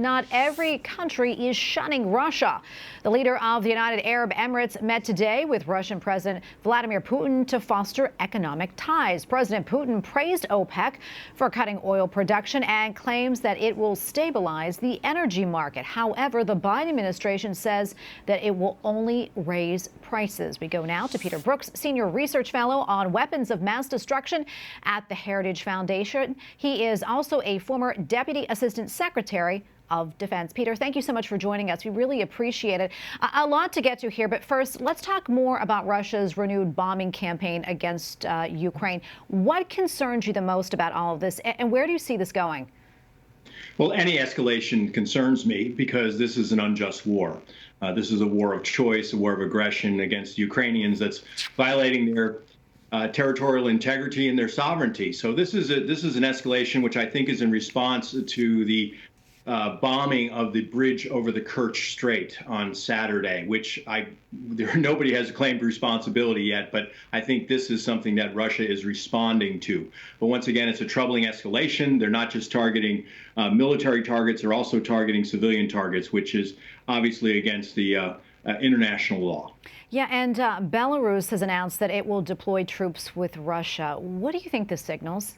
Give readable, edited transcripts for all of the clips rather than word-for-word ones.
not every country is shunning Russia. The leader of the United Arab Emirates met today with Russian President Vladimir Putin to foster economic ties. President Putin praised OPEC for cutting oil production and claims that it will stabilize the energy market. However, the Biden administration says that it will only raise prices. We go now to Peter Brookes, senior research fellow on weapons of mass destruction at the Heritage Foundation. He is also a former Deputy Assistant Secretary of Defense. Peter, thank you so much for joining us. We really appreciate it. A lot to get to here, but first, let's talk more about Russia's renewed bombing campaign against Ukraine. What concerns you the most about all of this, and where do you see this going? Well, any escalation concerns me because this is an unjust war. This is a war of choice, a war of aggression against Ukrainians that's violating their territorial integrity and their sovereignty. So this is an escalation which I think is in response to the bombing of the bridge over the Kerch Strait on Saturday, which nobody has claimed responsibility yet, but I think this is something that Russia is responding to. But once again, it's a troubling escalation. They're not just targeting military targets, they're also targeting civilian targets, which is obviously against the international law. Yeah, and Belarus has announced that it will deploy troops with Russia. What do you think this signals?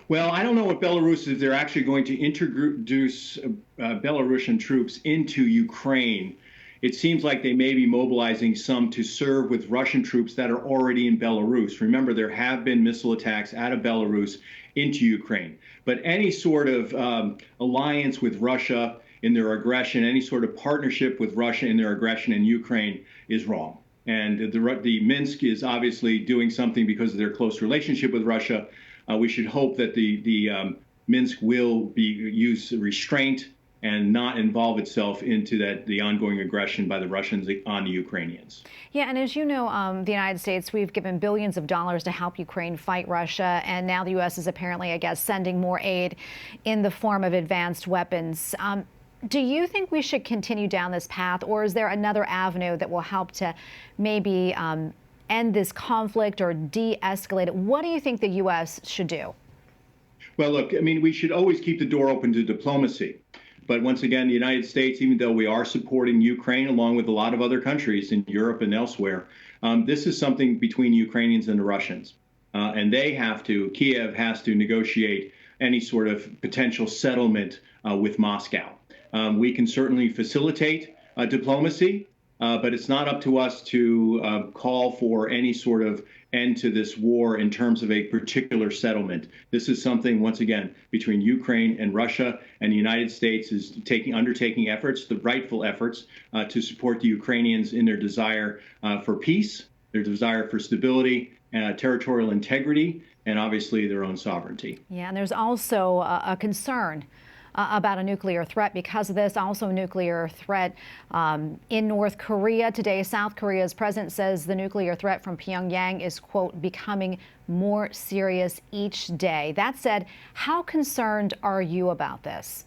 Well, I don't know what Belarus is. They're actually going to introduce Belarusian troops into Ukraine. It seems like they may be mobilizing some to serve with Russian troops that are already in Belarus. Remember, there have been missile attacks out of Belarus into Ukraine. But any sort of alliance with Russia in their aggression, any sort of partnership with Russia in their aggression in Ukraine is wrong. And the Minsk is obviously doing something because of their close relationship with Russia. We should hope that the Minsk will use restraint and not involve itself into the ongoing aggression by the Russians on the Ukrainians. Yeah, and as you know, the United States, we've given billions of dollars to help Ukraine fight Russia, and now the U.S. is apparently, I guess, sending more aid in the form of advanced weapons. Do you think we should continue down this path, or is there another avenue that will help to maybe end this conflict or de-escalate it? What do you think the U.S. should do? Well, look, I mean, we should always keep the door open to diplomacy. But once again, the United States, even though we are supporting Ukraine along with a lot of other countries in Europe and elsewhere, this is something between Ukrainians and the Russians. And Kiev has to negotiate any sort of potential settlement with Moscow. We can certainly facilitate diplomacy, but it's not up to us to call for any sort of end to this war in terms of a particular settlement. This is something, once again, between Ukraine and Russia, and the United States is undertaking efforts, the rightful efforts, to support the Ukrainians in their desire for peace, their desire for stability, territorial integrity, and obviously their own sovereignty. Yeah, and there's also a concern about a nuclear threat because of this. Also, nuclear threat in North Korea. Today, South Korea's president says the nuclear threat from Pyongyang is, quote, becoming more serious each day. That said, how concerned are you about this?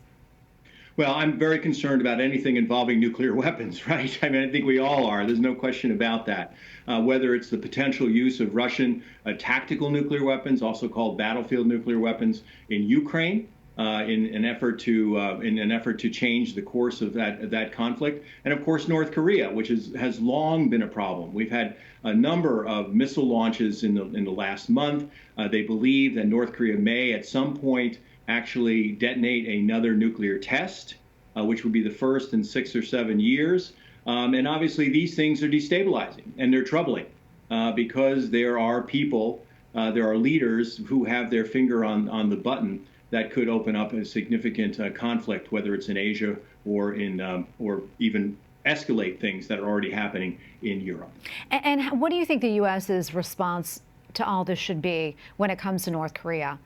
Well, I'm very concerned about anything involving nuclear weapons, right? I mean, I think we all are. There's no question about that. Whether it's the potential use of Russian tactical nuclear weapons, also called battlefield nuclear weapons, in Ukraine, in an effort to change the course of that conflict, and of course North Korea, which has long been a problem. We've had a number of missile launches in the last month. They believe that North Korea may at some point actually detonate another nuclear test, which would be the first in 6 or 7 years. And obviously these things are destabilizing and they're troubling because there are people, there are leaders who have their finger on the button that could open up a significant conflict, whether it's in Asia or even escalate things that are already happening in Europe. And what do you think the U.S.'s response to all this should be when it comes to North Korea?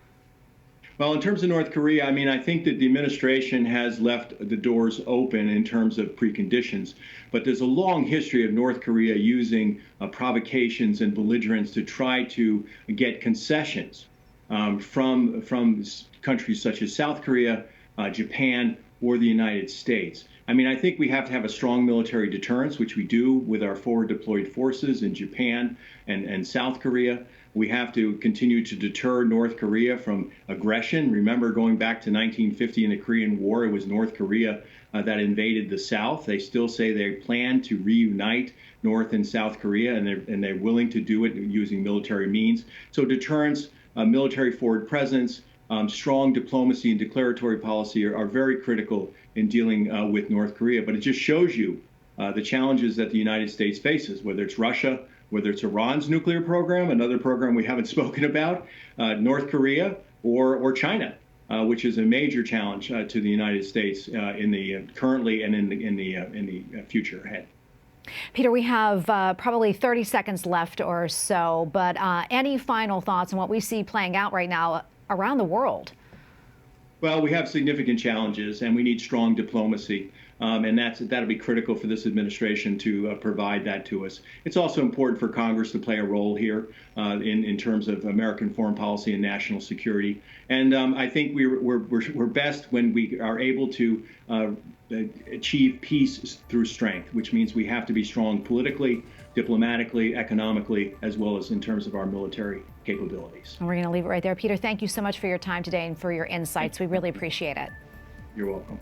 Well, in terms of North Korea, I mean, I think that the administration has left the doors open in terms of preconditions, but there's a long history of North Korea using provocations and belligerence to try to get concessions from countries such as South Korea, Japan, or the United States. I mean, I think we have to have a strong military deterrence, which we do with our forward deployed forces in Japan and South Korea. We have to continue to deter North Korea from aggression. Remember, going back to 1950 in the Korean War, it was North Korea that invaded the South. They still say they plan to reunite North and South Korea, and they're willing to do it using military means. So deterrence, military forward presence, strong diplomacy and declaratory policy are very critical in dealing with North Korea. But it just shows you the challenges that the United States faces, whether it's Russia, whether it's Iran's nuclear program, another program we haven't spoken about, North Korea, or China, which is a major challenge to the United States in the currently and in the future ahead. Peter, we have probably 30 seconds left or so, but any final thoughts on what we see playing out right now around the world? Well, we have significant challenges, and we need strong diplomacy, and that'll be critical for this administration to provide that to us. It's also important for Congress to play a role here in terms of American foreign policy and national security. And I think we're best when we are able to achieve peace through strength, which means we have to be strong politically, diplomatically, economically, as well as in terms of our military capabilities. And we're going to leave it right there. Peter, thank you so much for your time today and for your insights. We really appreciate it. You're welcome.